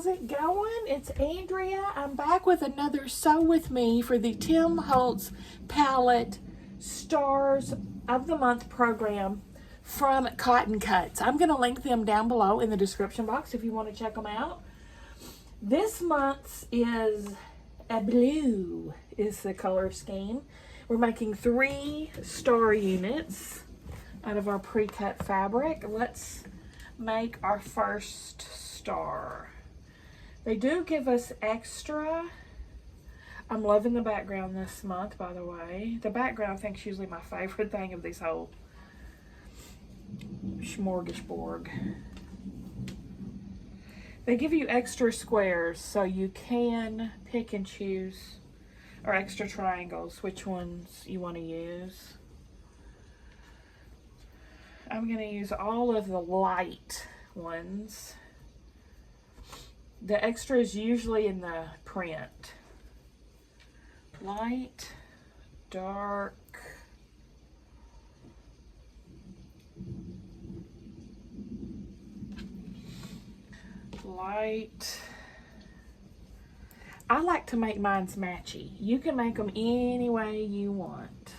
How's it going? It's Andrea. I'm back with another Sew With Me for the Tim Holtz Palette Stars of the Month program from Cotton Cuts. I'm going to link them down below in the description box if you want to check them out. This month's is a blue is the color scheme. We're making 3 star units out of our pre-cut fabric. Let's make our first star. They do give us extra. I'm loving the background this month, by the way. The background, I think, is usually my favorite thing of these whole smorgasbord. They give you extra squares so you can pick and choose, or extra triangles, which ones you want to use. I'm going to use all of the light ones. The extra is usually in the print. Light, dark, light. I like to make mine matchy. You can make them any way you want.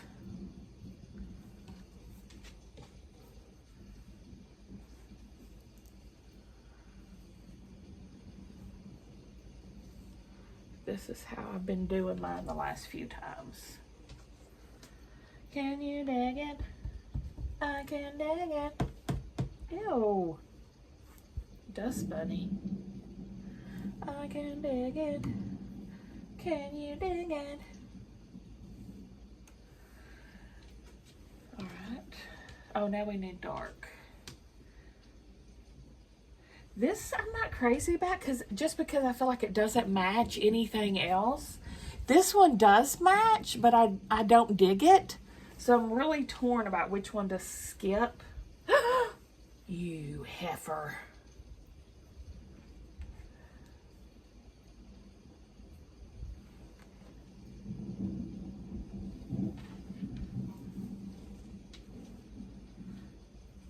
This is how I've been doing mine the last few times. Can you dig it? I can dig it. Ew. Dust bunny. I can dig it. Can you dig it? Alright. Oh, now we need dark. This I'm not crazy about just because I feel like it doesn't match anything else. This one does match, but I don't dig it. So I'm really torn about which one to skip. You heifer.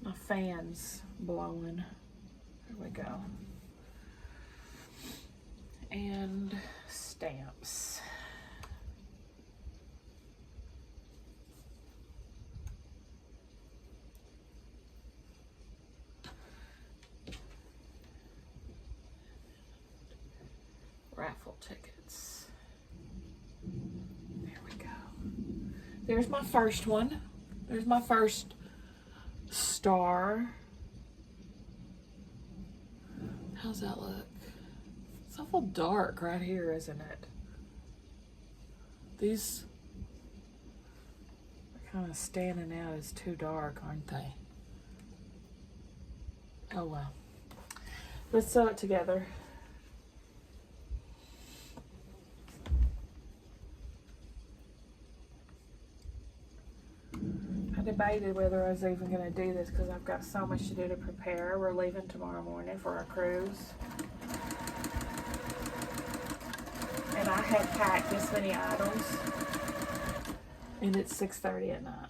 My fan's blowing. There we go. And stamps. Raffle tickets. There we go. There's my first one. There's my first star. How's that look? It's awful dark right here, isn't it? These are kind of standing out as too dark, aren't they? Oh well. Let's sew it together. I debated whether I was even going to do this because I've got so much to do to prepare. We're leaving tomorrow morning for our cruise. And I had packed this many items. And it's 6:30 at night.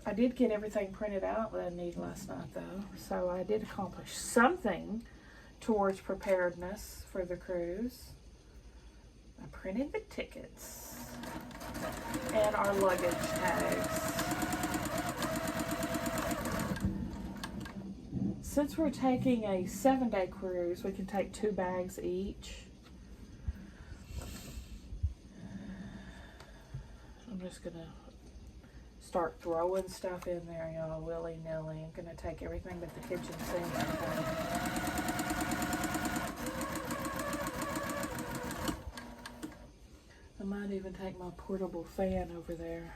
I did get everything printed out that I needed last night though. So I did accomplish something towards preparedness for the cruise. I printed the tickets and our luggage tags. Since we're taking a 7-day cruise, we can take 2 bags each. I'm just gonna start throwing stuff in there, y'all, willy-nilly. I'm gonna take everything but the kitchen sink, I think. I might even take my portable fan over there.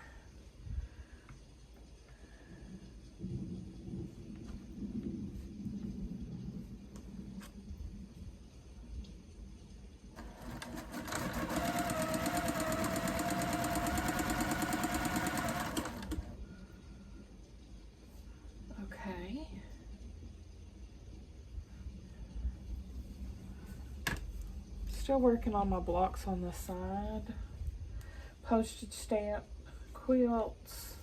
Okay. Still working on my blocks on the side. Postage stamp, quilts,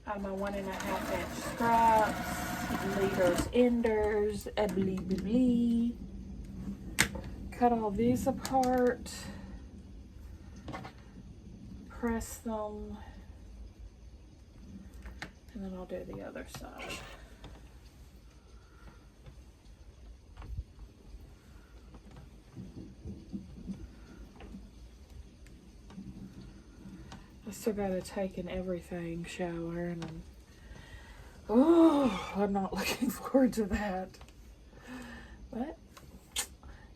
out of my 1.5-inch scraps, leaders, enders, blee, blee, blee. Cut all these apart, press them, and then I'll do the other side. I still gotta take an everything shower, and I'm not looking forward to that. But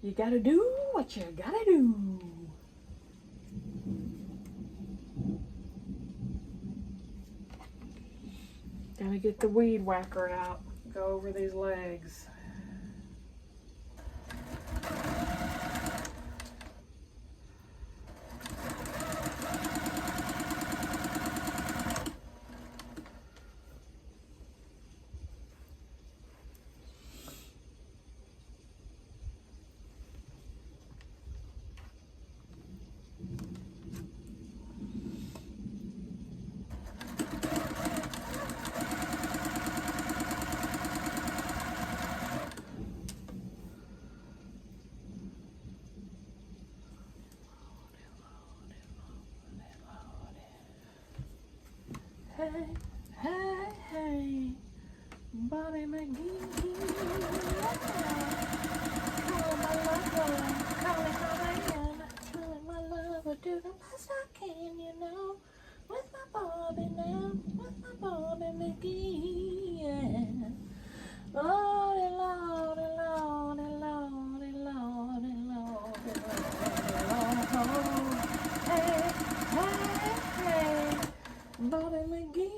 you gotta do what you gotta do. Gotta get the weed whacker out, go over these legs. Hey, hey, hey, Bobby McGee. Calling my lover, calling my lover, do the best I can, you know. With my Bobby now, with my Bobby McGee, yeah. Lordy, Lordy, Lordy, Lordy, Lordy, Lordy, Lordy, Lordy. Hey, hey, hey, Bobby McGee.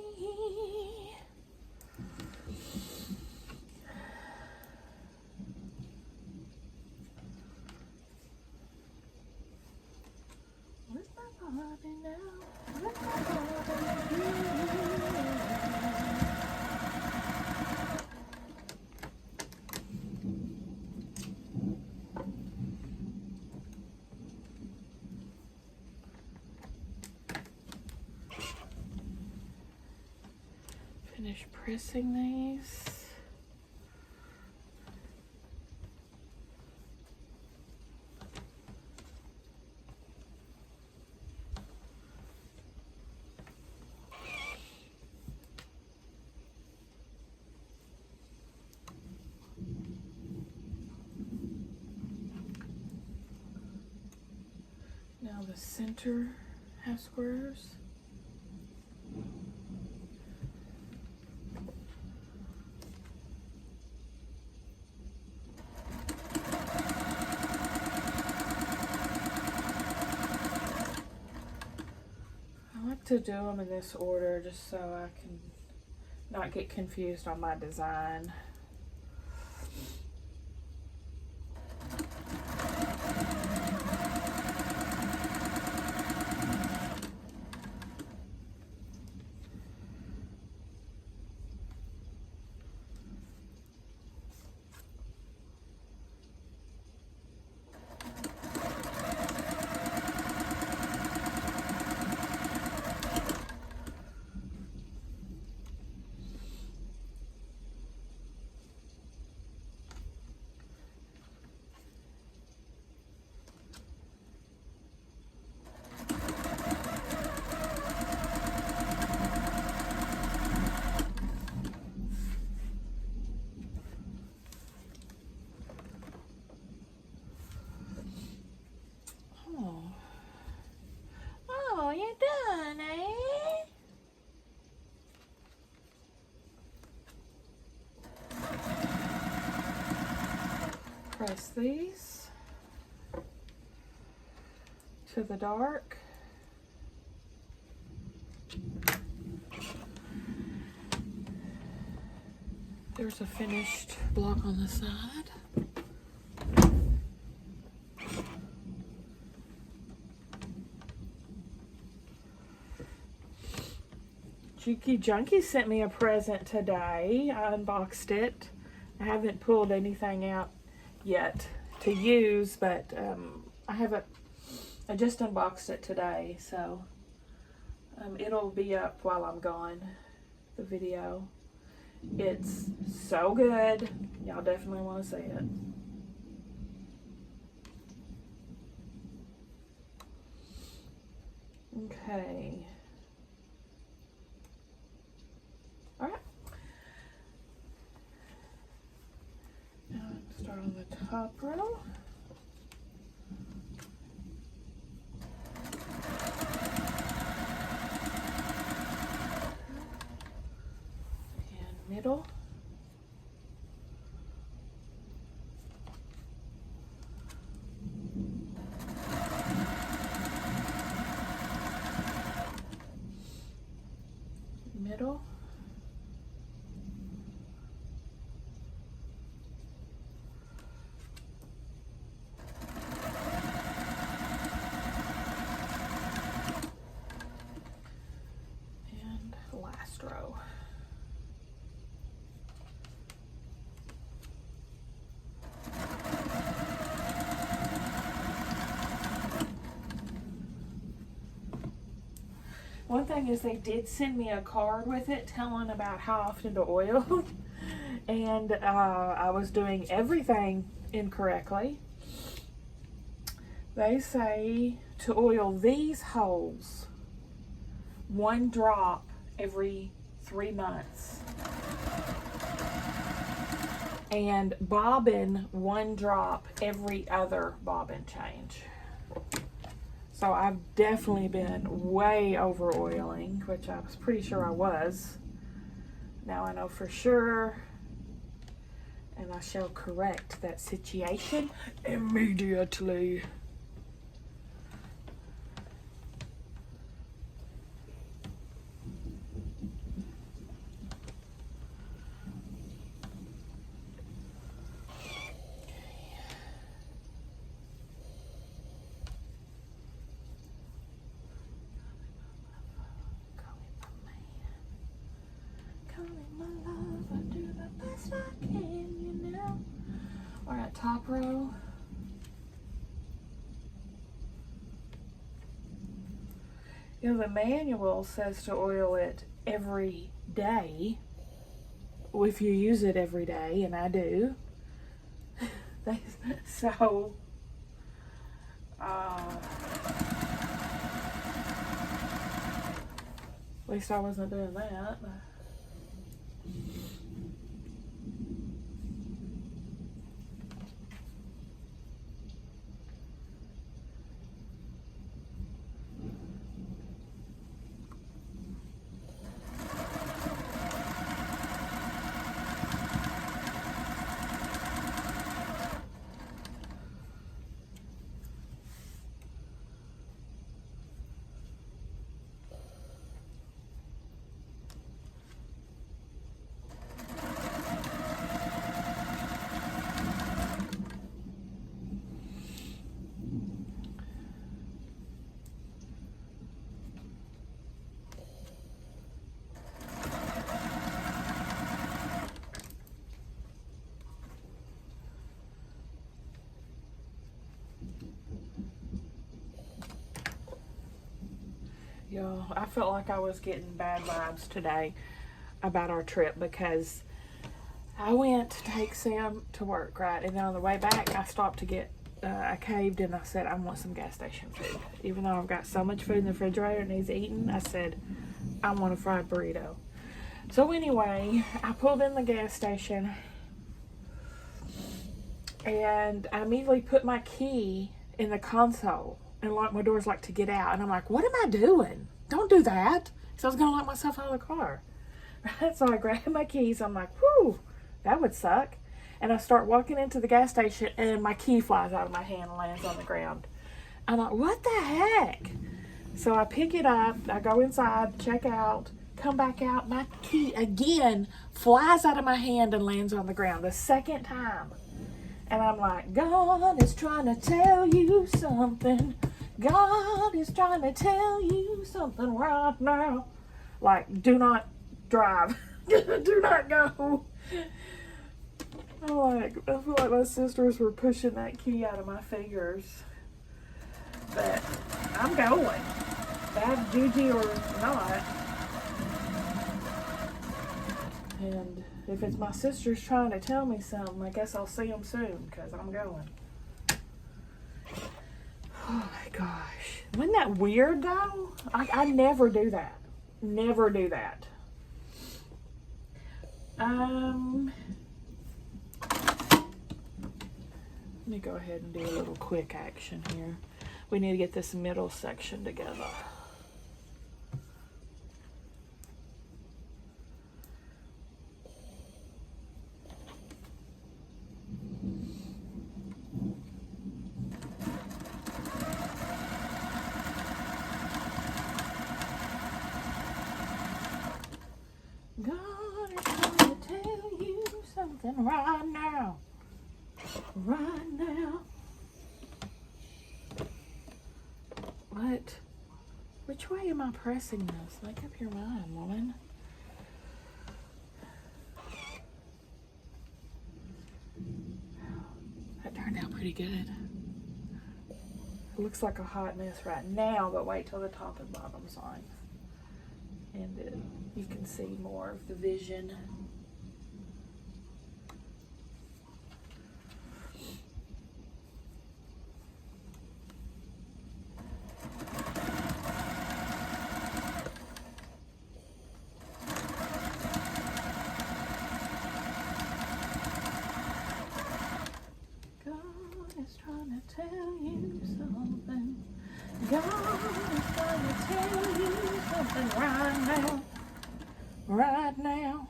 Where's my Bobby now? Where's my Bobby McGee? Finish pressing these. Now the center half squares. To do them in this order just so I can not get confused on my design. Oh, you're done, eh? Press these to the dark. There's a finished block on the side. Juki Junkie sent me a present today. I unboxed it. I haven't pulled anything out yet to use, but I just unboxed it today, so it'll be up while I'm gone. the video. It's so good. Y'all definitely want to see it. Okay. All right. Now start on the top row. And middle. Middle. And last row. One thing is they did send me a card with it telling about how often to oil. And I was doing everything incorrectly. They say to oil these holes 1 drop every 3 months. And bobbin 1 drop every other bobbin change. So I've definitely been way over oiling, which I was pretty sure I was. Now I know for sure, and I shall correct that situation immediately. Alright, top row. You know, the manual says to oil it every day. If you use it every day, and I do. So, at least I wasn't doing that. Yo, I felt like I was getting bad vibes today about our trip because I went to take Sam to work, right? And then on the way back, I stopped to get, I caved and I said, I want some gas station food. Even though I've got so much food in the refrigerator and he's eating, I said, I want a fried burrito. So anyway, I pulled in the gas station and I immediately put my key in the console and locked my doors like to get out. And I'm like, what am I doing? Don't do that. So I was going to lock myself out of the car. Right? So I grabbed my keys. I'm like, whew, that would suck. And I start walking into the gas station and my key flies out of my hand and lands on the ground. I'm like, what the heck? So I pick it up. I go inside, check out, come back out. My key again flies out of my hand and lands on the ground the second time. And I'm like, God is trying to tell you something. God is trying to tell you something right now. Like, do not drive. Do not go. I feel like my sisters were pushing that key out of my fingers. But I'm going. Bad juju or not. And if it's my sisters trying to tell me something, I guess I'll see them soon because I'm going. Oh my gosh. Wasn't that weird though? I never do that. Never do that. Let me go ahead and do a little quick action here. We need to get this middle section together. God is trying to tell you something right now. Right now. What? Which way am I pressing this? Make up your mind, woman. That turned out pretty good. It looks like a hot mess right now, but wait till the top and bottom's on. And you can see more of the vision. Trying to tell you something. God is trying to tell you something right now. Right now.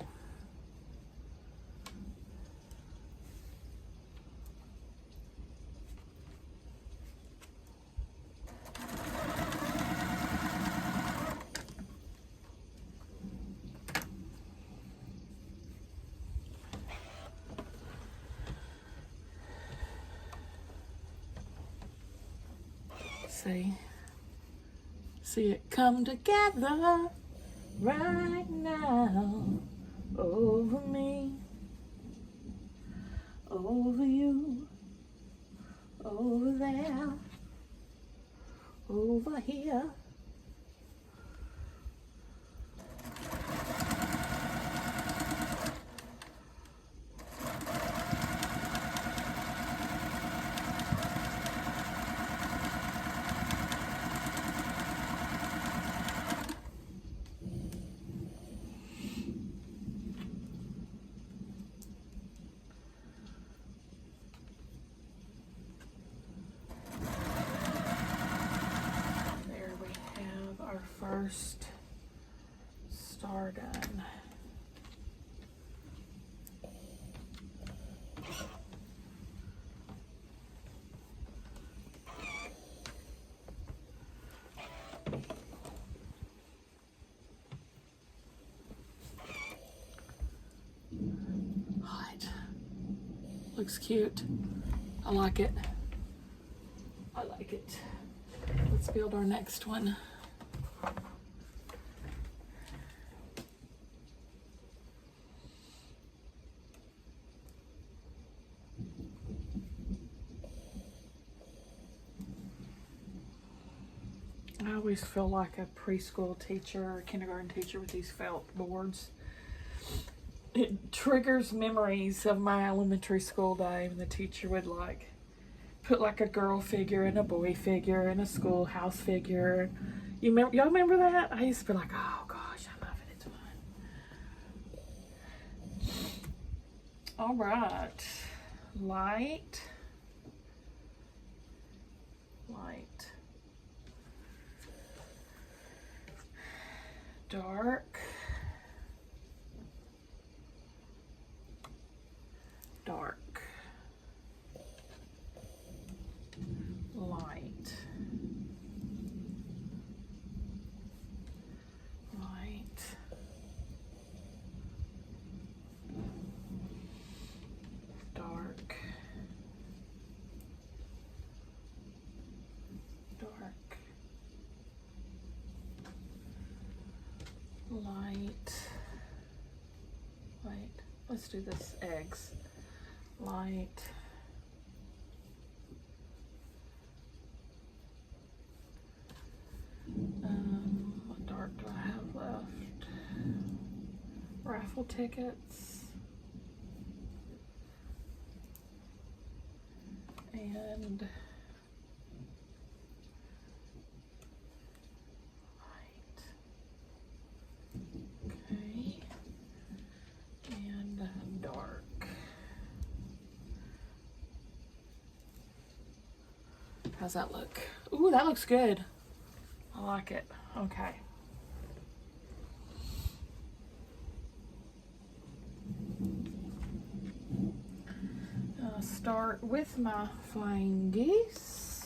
See it come together right now. Over me, over you, over there, over here. First star done. Hot. Looks cute. I like it. I like it. Let's build our next one. I always feel like a preschool teacher or kindergarten teacher with these felt boards. It triggers memories of my elementary school day when the teacher would like put like a girl figure and a boy figure and a schoolhouse figure. Y'all remember that? I used to be like, oh gosh, I love it. It's fun. All right, light. Dark, dark, light, light, dark, dark, light, light. Let's do this eggs. Light, what dark do I have left? raffle tickets. And light. Okay. And dark. How's that look? Ooh, that looks good. I like it. Okay. I'll start with my flying geese.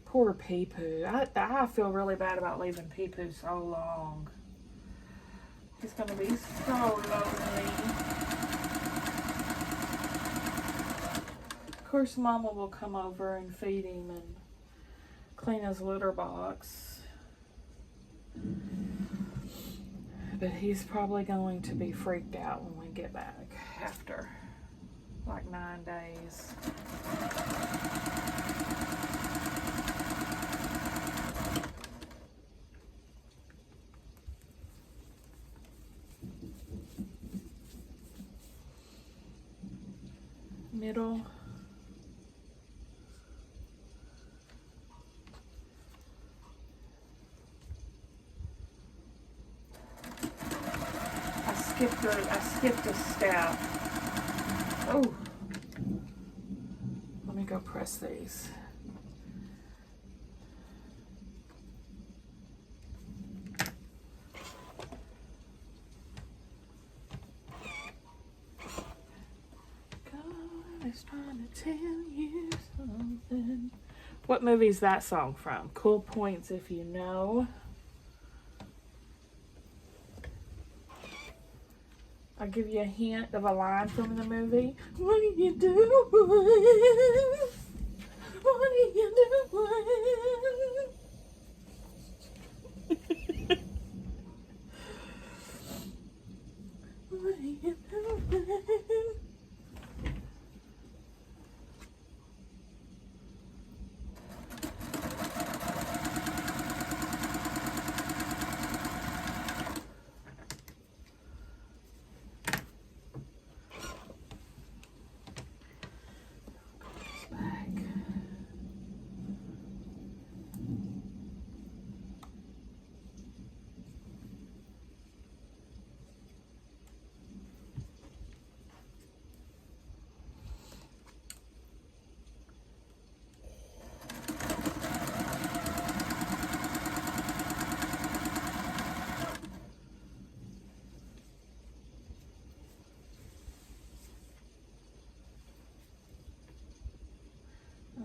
Poor Pee-Poo. I feel really bad about leaving Pee-Poo so long. He's going to be so lonely. Of course, Mama will come over and feed him and clean his litter box. But he's probably going to be freaked out when we get back after like 9 days. Middle. I skipped a step. Oh, let me go press these. God is trying to tell you something. What movie is that song from? Cool points if you know. I'll give you a hint of a line from the movie. What are you doing? What are you doing? What are you doing?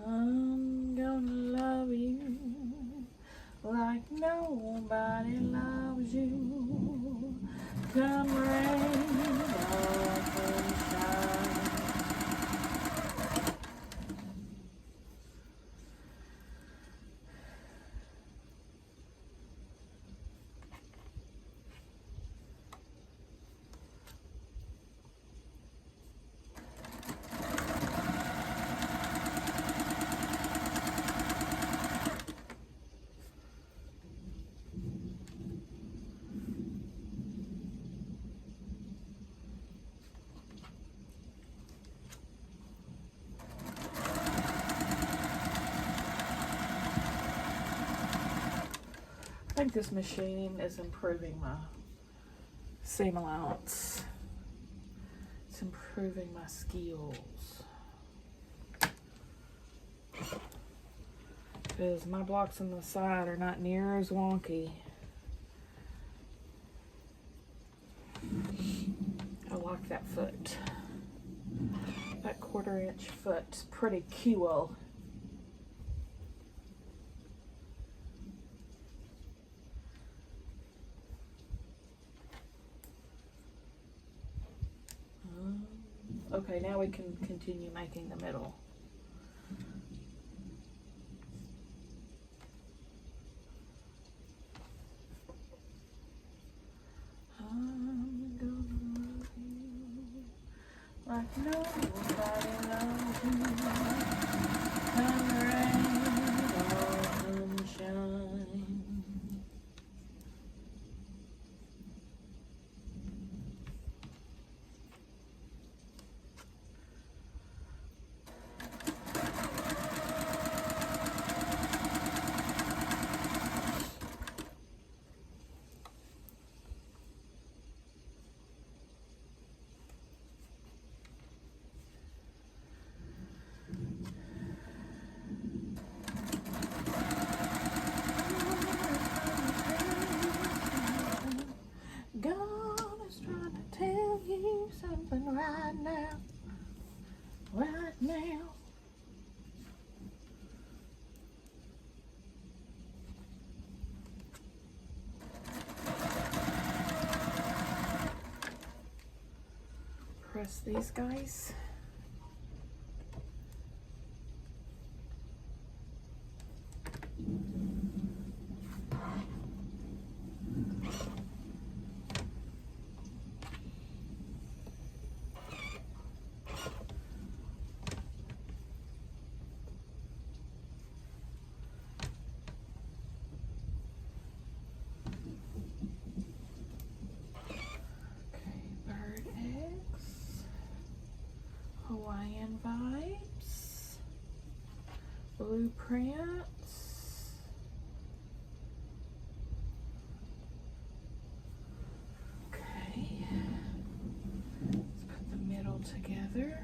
I'm gonna love you like nobody loves you. Come rain or sunshine. I think this machine is improving my seam allowance. It's improving my skills. Because my blocks on the side are not near as wonky. I like that foot. That 1/4 inch foot's pretty cool. Okay, now we can continue making the middle. I'm gonna love you like nobody loves you. Come rain or sunshine. God is trying to tell you something right now. Right now. Press these guys. Hawaiian vibes, blueprints, okay, let's put the middle together.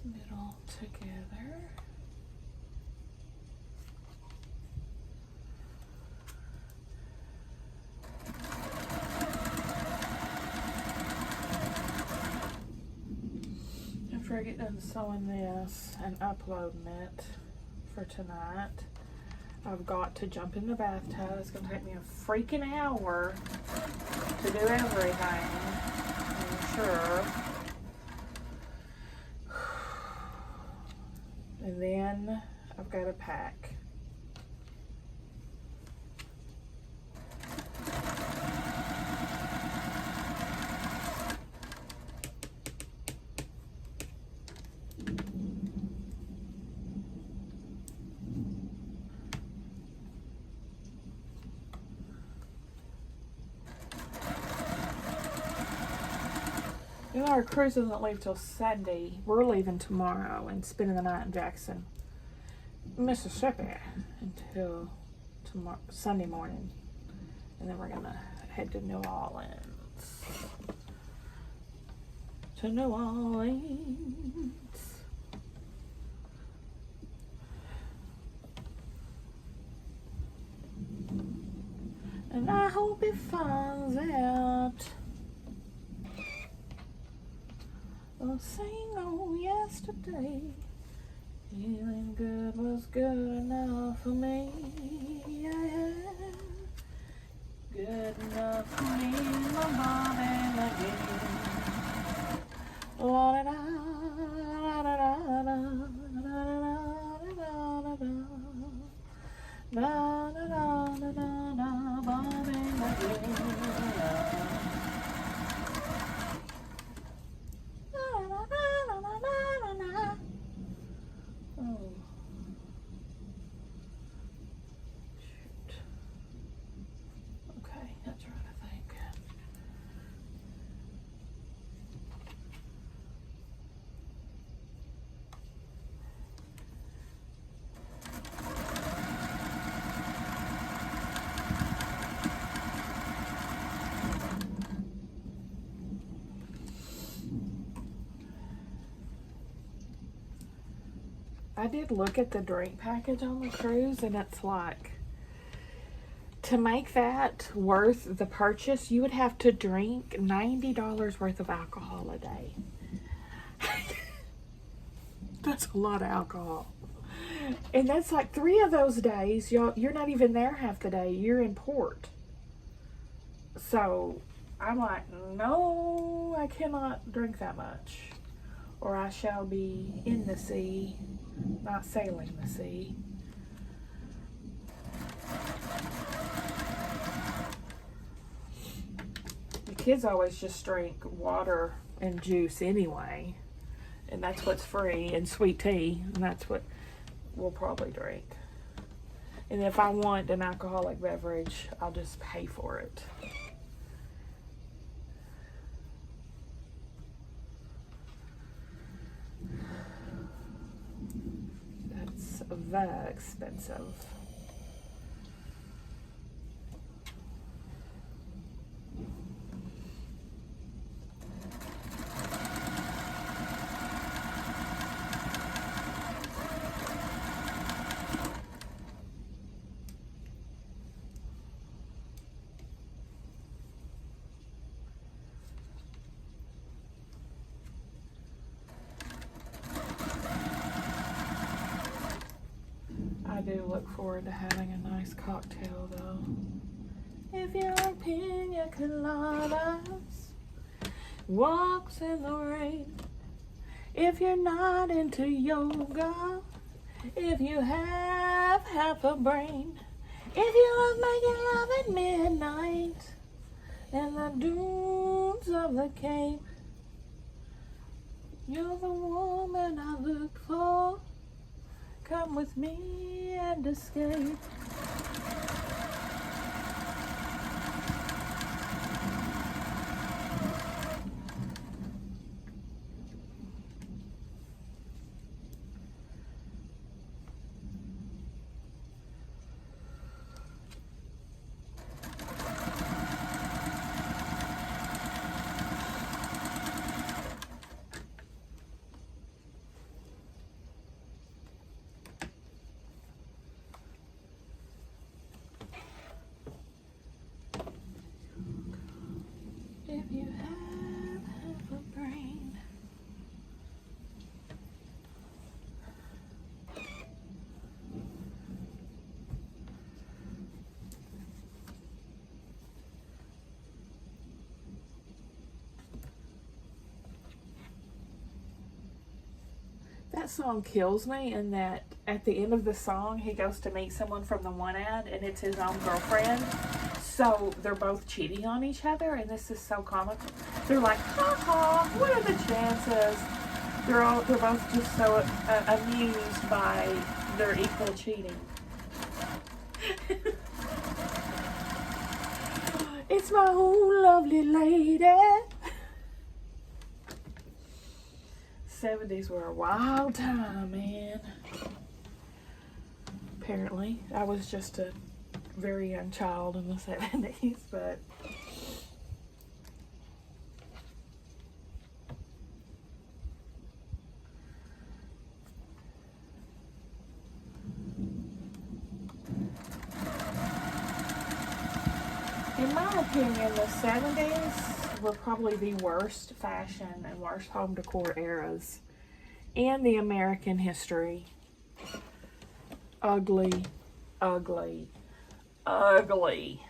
Middle together. After I get done sewing this and uploading it for tonight, I've got to jump in the bathtub. It's going to take me a freaking hour to do everything, I'm sure. And then I've got to pack. You know, our cruise doesn't leave till Sunday. We're leaving tomorrow and spending the night in Jackson, Mississippi until tomorrow, Sunday morning. And then we're gonna head to New Orleans. To New Orleans. And I hope he finds out. Oh, sing on yesterday. Feeling good was good enough for me. Yeah. Good enough for me, my body again. La da da da da da da da da da da Bobby again. Oh. Shoot. Okay, that's right, I think. I did look at the drink package on the cruise, and it's like, to make that worth the purchase, you would have to drink $90 worth of alcohol a day. That's a lot of alcohol. And that's like 3 of those days, you're not even there half the day. You're in port. So I'm like, no, I cannot drink that much, or I shall be in the sea, not sailing the sea. The kids always just drink water and juice anyway, and that's what's free, and sweet tea, and that's what we'll probably drink. And if I want an alcoholic beverage, I'll just pay for it. That's very expensive. I do look forward to having a nice cocktail though. If you like pina coladas, walks in the rain, if you're not into yoga, if you have half a brain, if you love making love at midnight and the dunes of the Cape, you're the woman I look for. Come with me and escape. If you have half a brain. That song kills me in that at the end of the song he goes to meet someone from the one ad and it's his own girlfriend. So they're both cheating on each other, and this is so comical. They're like, ha ha, what are the chances? They're both just so amused by their equal cheating. It's my own lovely lady. 70s were a wild time, man. Apparently, I was just a very young child in the 70s, but in my opinion, the 70s were probably the worst fashion and worst home decor eras in the American history. Ugly, ugly, ugly.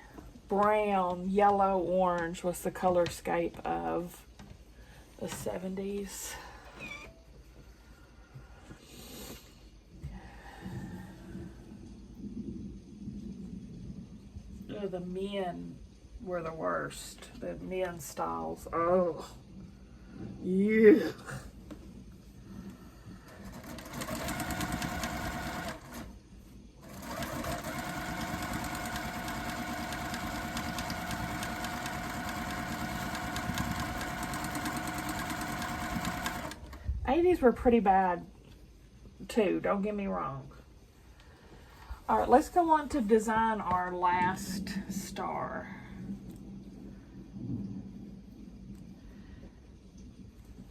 Brown, yellow, orange was the color scape of the 70s. Oh, the men were the worst. The men's styles. Oh, yeah. '80s were pretty bad too, don't get me wrong. All right, let's go on to design our last star.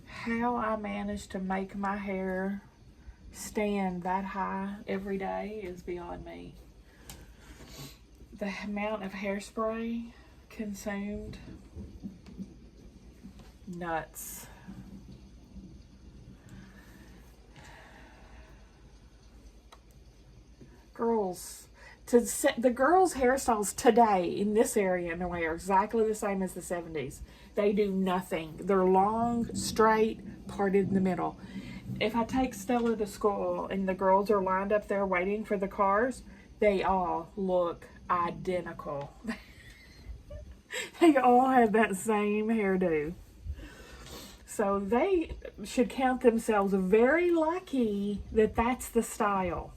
How I managed to make my hair stand that high every day is beyond me. The amount of hairspray consumed, nuts. girls to set the girls' hairstyles today in this area in the way are exactly the same as the 70s. They do nothing. They're long, straight, parted in the middle. If I take Stella to school and the girls are lined up there waiting for the cars, they all look identical. They all have that same hairdo. So they should count themselves very lucky that that's the style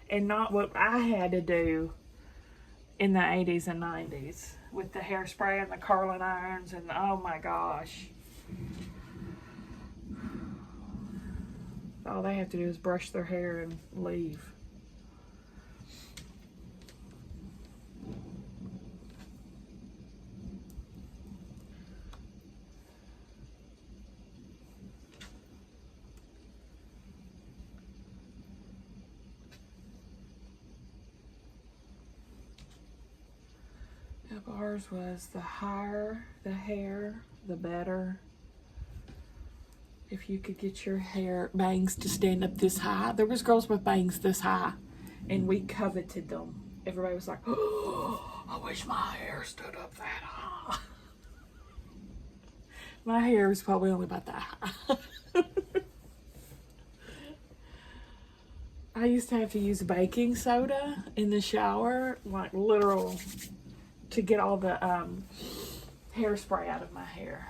and not what I had to do in the 80s and 90s with the hairspray and the curling irons and oh my gosh. All they have to do is brush their hair and leave. Yep, ours was the higher the hair, the better. If you could get your hair bangs to stand up this high. There was girls with bangs this high, and we coveted them. Everybody was like, oh, I wish my hair stood up that high. My hair was probably only about that high. I used to have to use baking soda in the shower, like literal, to get all the hairspray out of my hair.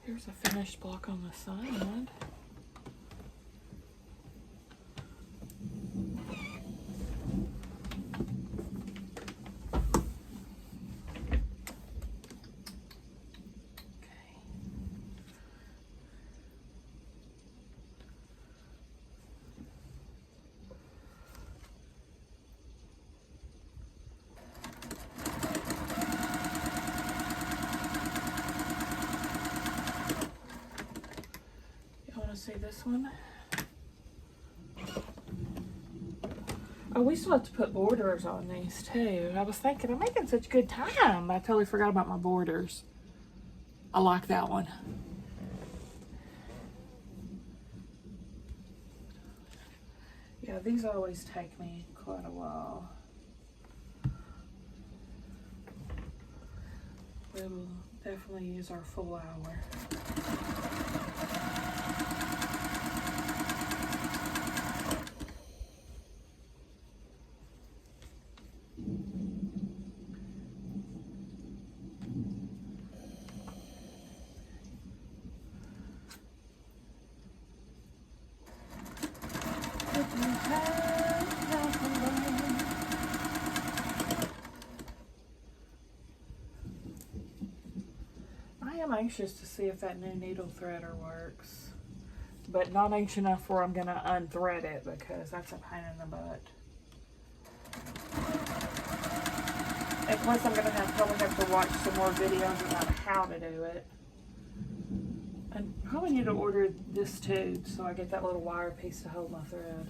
Here's a finished block on the side. See this one? Oh, we still have to put borders on these too. I was thinking I'm making such good time. I totally forgot about my borders. I like that one. Yeah, these always take me quite a while. We'll definitely use our full hour. I'm anxious to see if that new needle threader works, but not anxious enough where I'm going to unthread it because that's a pain in the butt. And plus I'm going to probably have to watch some more videos about how to do it. And probably need to order this tube so I get that little wire piece to hold my thread.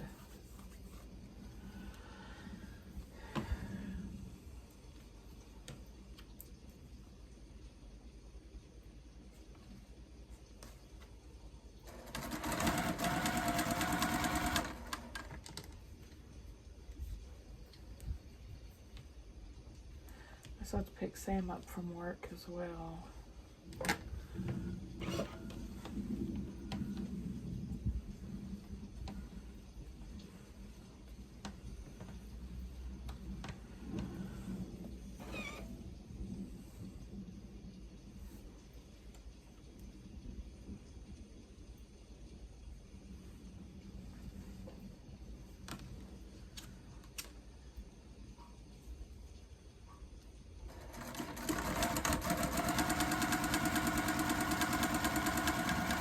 I have to pick Sam up from work as well.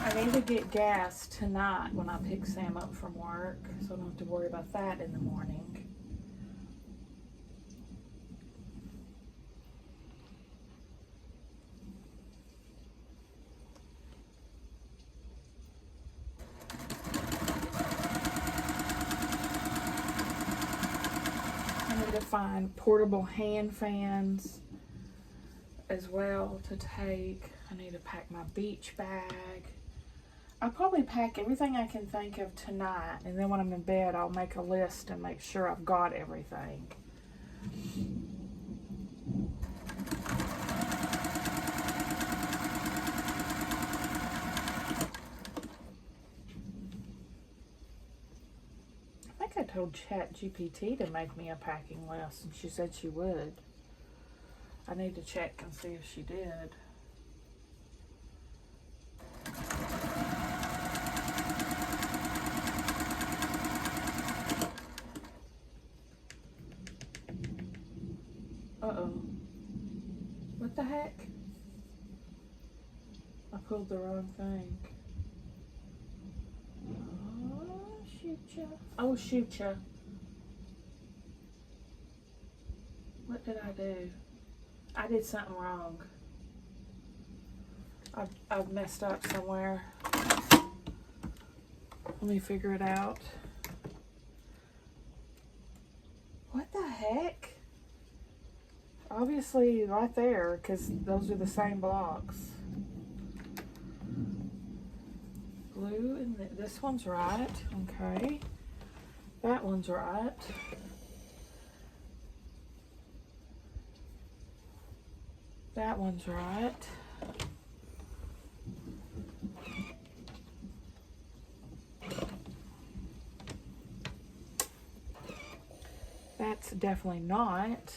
I need to get gas tonight when I pick Sam up from work, so I don't have to worry about that in the morning. I need to find portable hand fans as well to take. I need to pack my beach bag. I'll probably pack everything I can think of tonight, and then when I'm in bed, I'll make a list and make sure I've got everything. I think I told ChatGPT to make me a packing list, and she said she would. I need to check and see if she did. Uh-oh. What the heck? I pulled the wrong thing. Oh, shoot ya. Oh, shoot ya. What did I do? I did something wrong. I've messed up somewhere. Let me figure it out. What the heck? Obviously right there, because those are the same blocks. Blue, and this one's right. Okay. That one's right. That one's right. That's definitely not.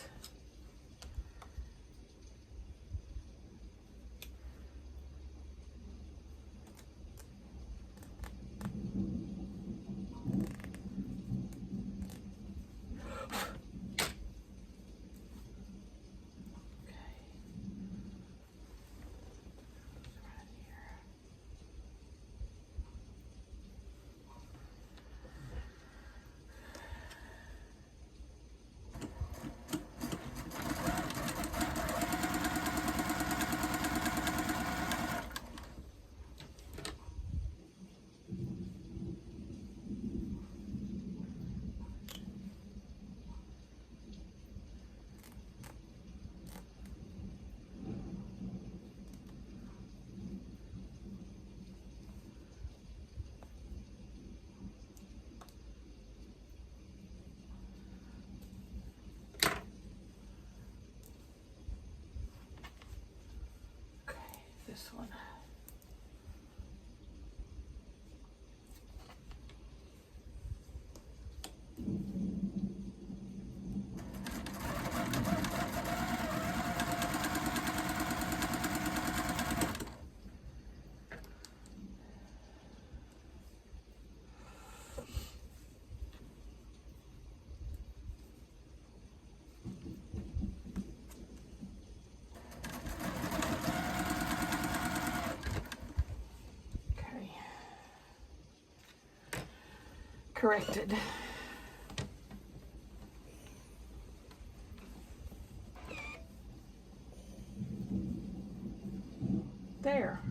This one. Corrected. There.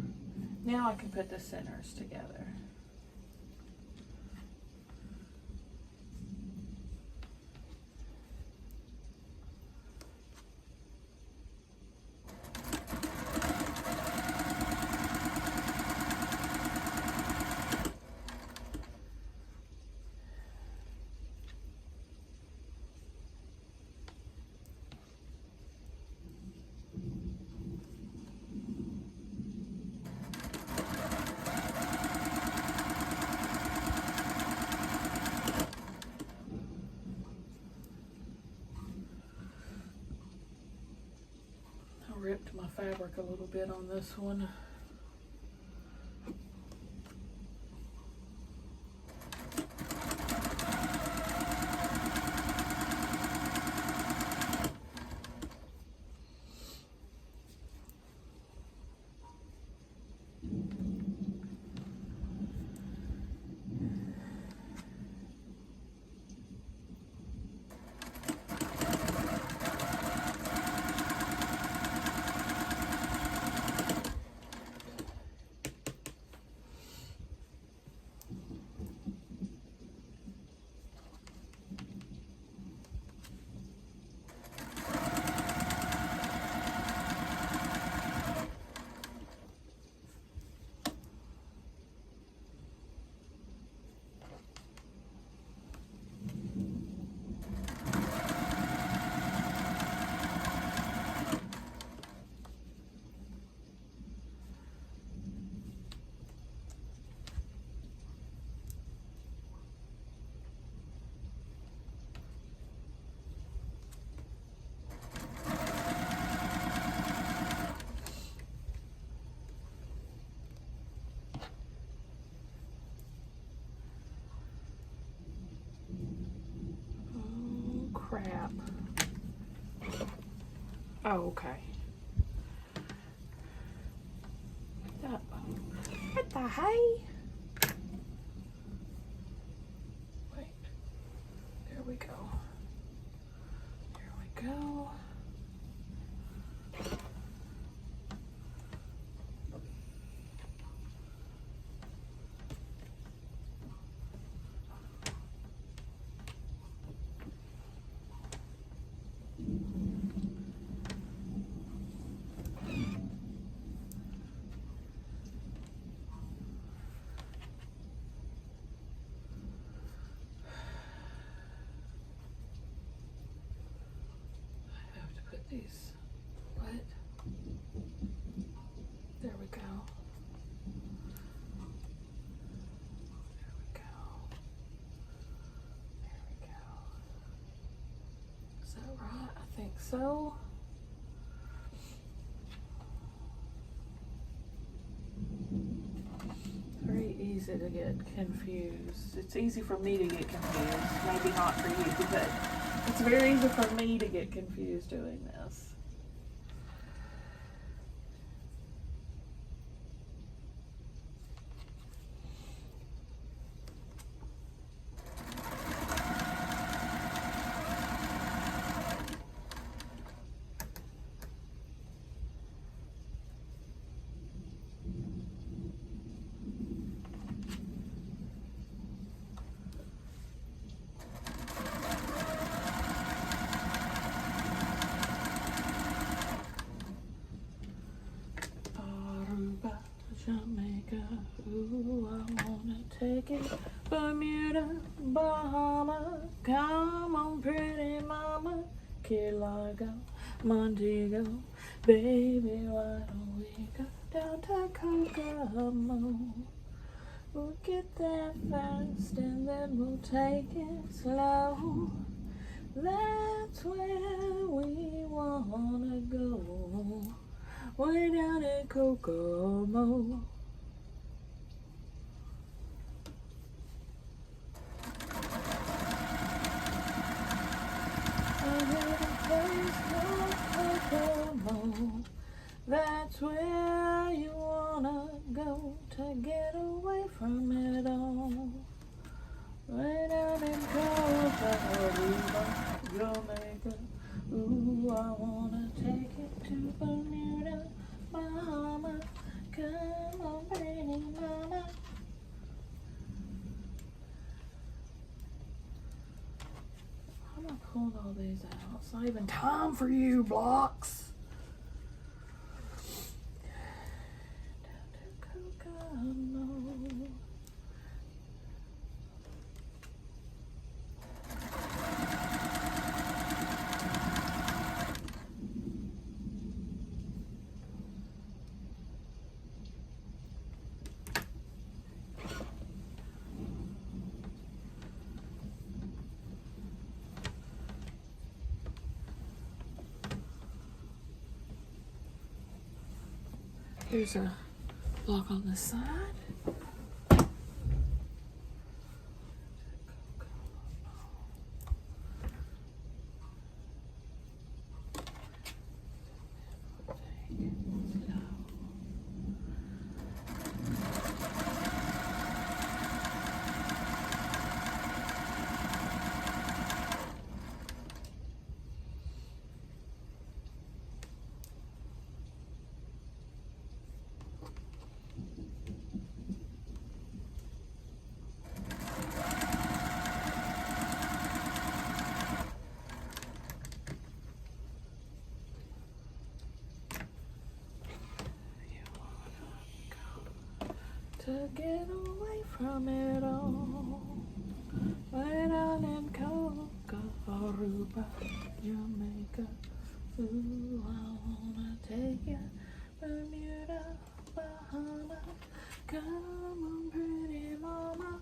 Now I can put the centers together. Ripped my fabric a little bit on this one. Oh, okay. What the hey? Wait. There we go. There we go. These. What? There we go. There we go. There we go. Is that right? I think so. Very easy to get confused. It's easy for me to get confused. Maybe not for you, but it's very easy for me to get confused doing this. Jamaica, ooh, I wanna take it. Bermuda, Bahama, come on, pretty mama. Key Largo, Montego, baby, why don't we go down to Kokomo? We'll get there fast and then we'll take it slow. That's where we wanna go. Way down in Kokomo. I heard a place called Kokomo. That's where you wanna go to get away from it all. Way down in Kokomo, Jamaica. Ooh, I wanna take it to Bermuda, Bahama. Come on, pretty mama. I'm gonna pull all these out. It's not even time for you, blocks. Down to Kokomo. Here's a block on the side. To get away from it all. Way down in Aruba, Jamaica. Ooh, I wanna take ya. Bermuda, Bahama. Come on, pretty mama.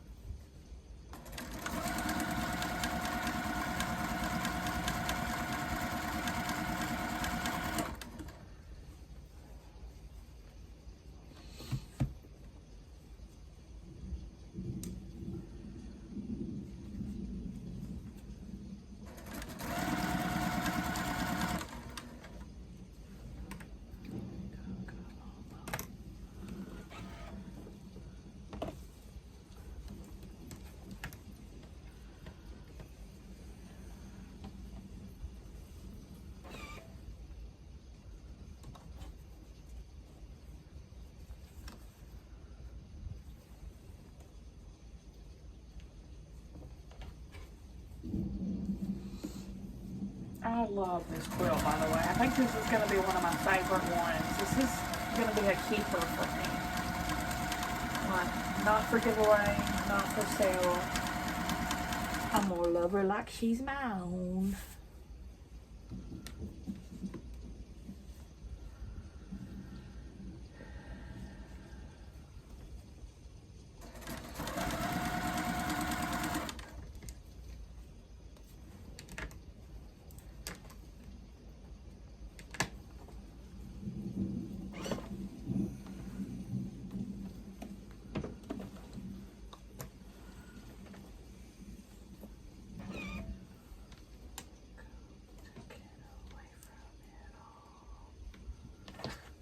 love this quilt, by the way. I think this is going to be one of my favorite ones. This is going to be a keeper for me. Like, not for giveaway, not for sale. I'm going to love her like she's my own.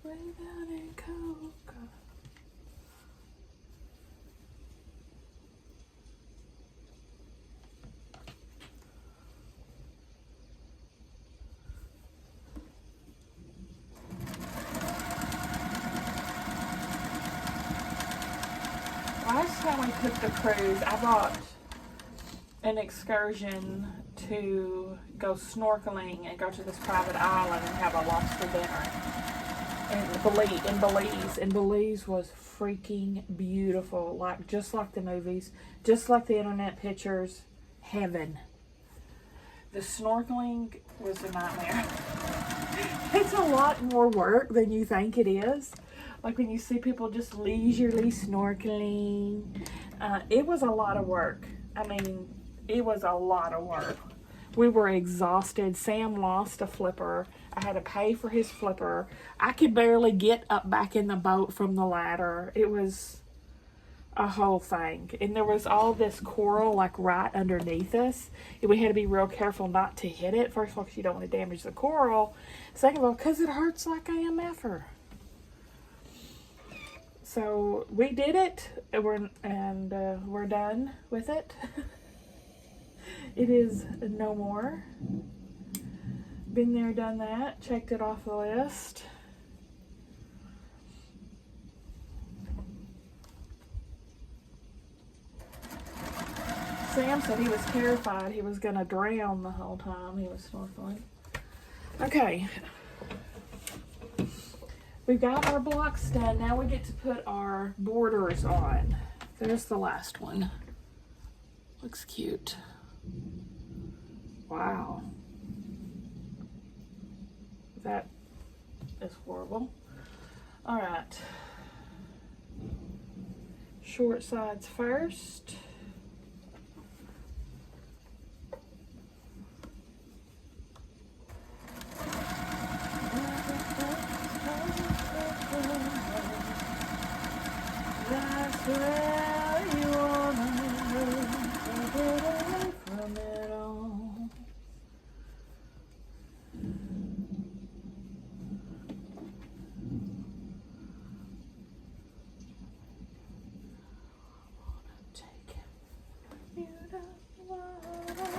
Way down in Coca. Last time we took the cruise, I bought an excursion to go snorkeling and go to this private island and have a lobster dinner. In Belize was freaking beautiful, like just like the movies, just like the internet pictures, heaven. The snorkeling was a nightmare. It's a lot more work than you think it is. Like when you see people just leisurely snorkeling, it was a lot of work. I mean, it was a lot of work. We were exhausted. Sam lost a flipper. I had to pay for his flipper. I could barely get up back in the boat from the ladder. It was a whole thing. And there was all this coral like right underneath us. And we had to be real careful not to hit it. First of all, because you don't want to damage the coral. Second of all, because it hurts like AMFer. So we did it. We're done with it. It is no more. Been there, done that. Checked it off the list. Sam said he was terrified he was going to drown the whole time he was snorkeling. Okay. We've got our blocks done. Now we get to put our borders on. There's the last one. Looks cute. Wow. That is horrible. All right. Short sides first. That's where you wanna go. Get away from it all. Take you to the water.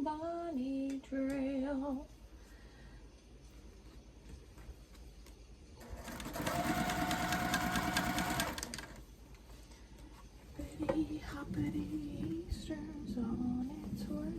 Bonnie Trail. Hippity hoppity, Easter's on its way.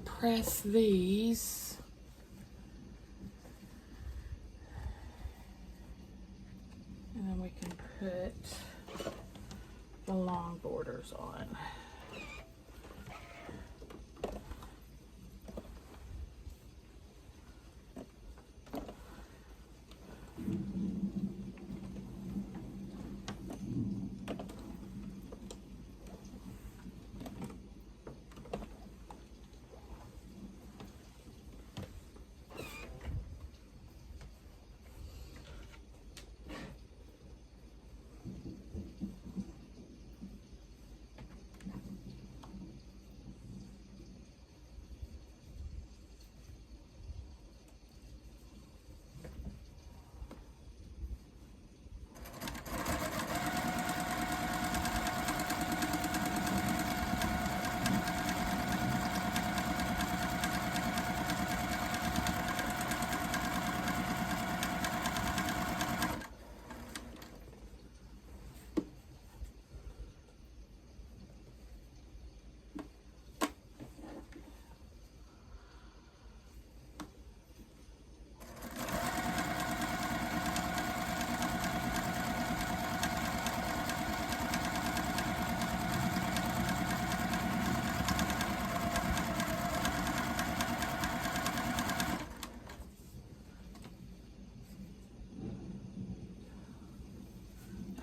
press these. And then we can put the long borders on.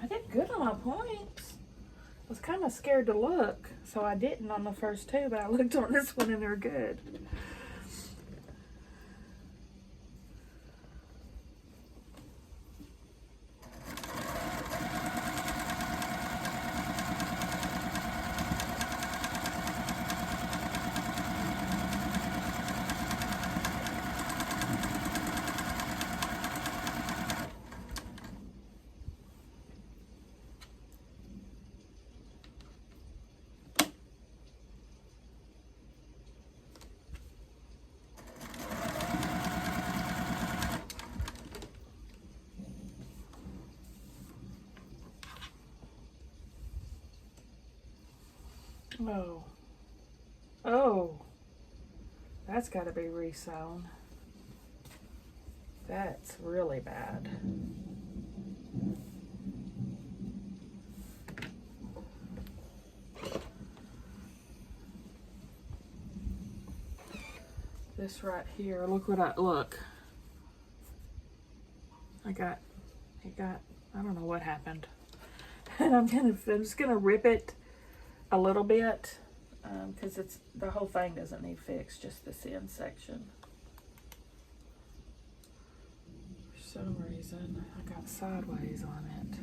I did good on my points. I was kind of scared to look, so I didn't on the first two, but I looked on this one and they're good. Oh. Oh. That's got to be resewn. That's really bad. This right here, look what I don't know what happened. And I'm just gonna rip it a little bit because the whole thing doesn't need fixed, just this end section. For some reason I got sideways on it.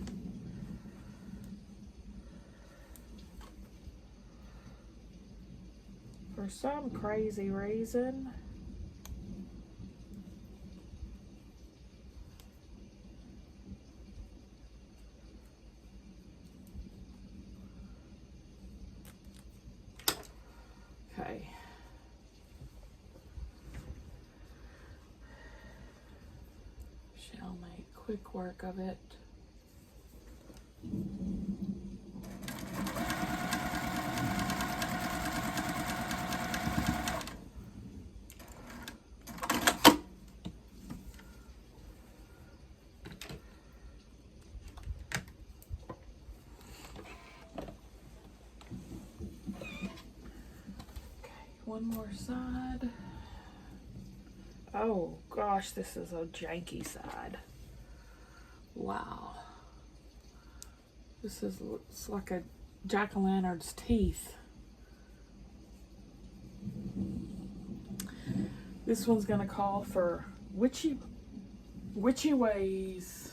For some crazy reason. Okay. Shall make quick work of it. One more side. Oh gosh, this is a janky side. Wow. It's like a jack-o'-lantern's teeth. This one's gonna call for witchy ways.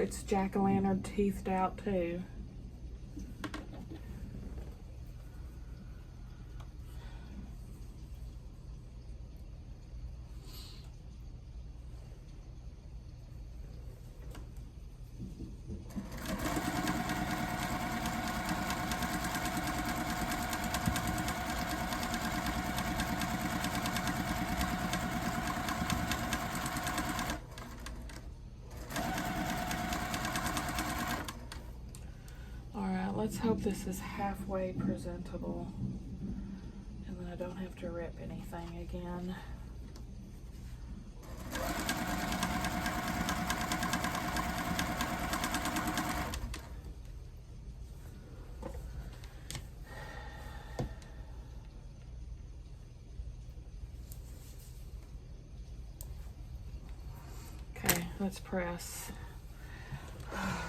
it's jack-o'-lantern teethed out too. Let's hope this is halfway presentable and then I don't have to rip anything again. Okay, let's press.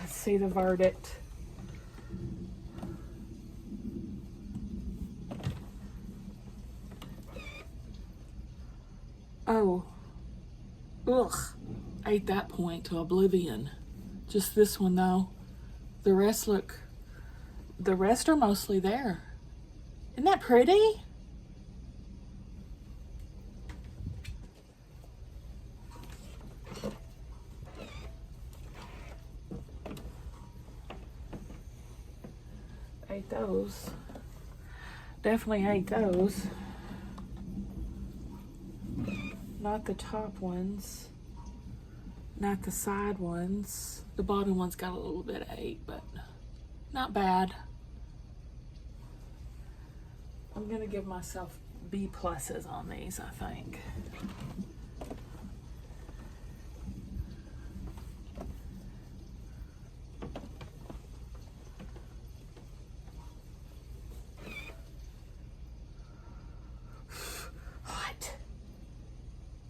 Let's see the verdict. Oh, ugh, ate that point to oblivion. Just this one though. The rest are mostly there. Isn't that pretty? Ate those. Definitely ate those. Not the top ones, not the side ones. The bottom one's got a little bit of ate, but not bad. I'm gonna give myself B pluses on these, I think.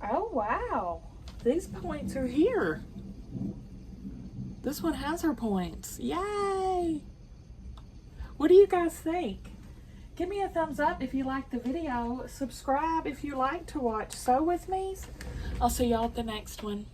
Oh, wow. These points are here. This one has her points. Yay! What do you guys think? Give me a thumbs up if you liked the video. Subscribe if you like to watch Sew With Me's. I'll see y'all at the next one.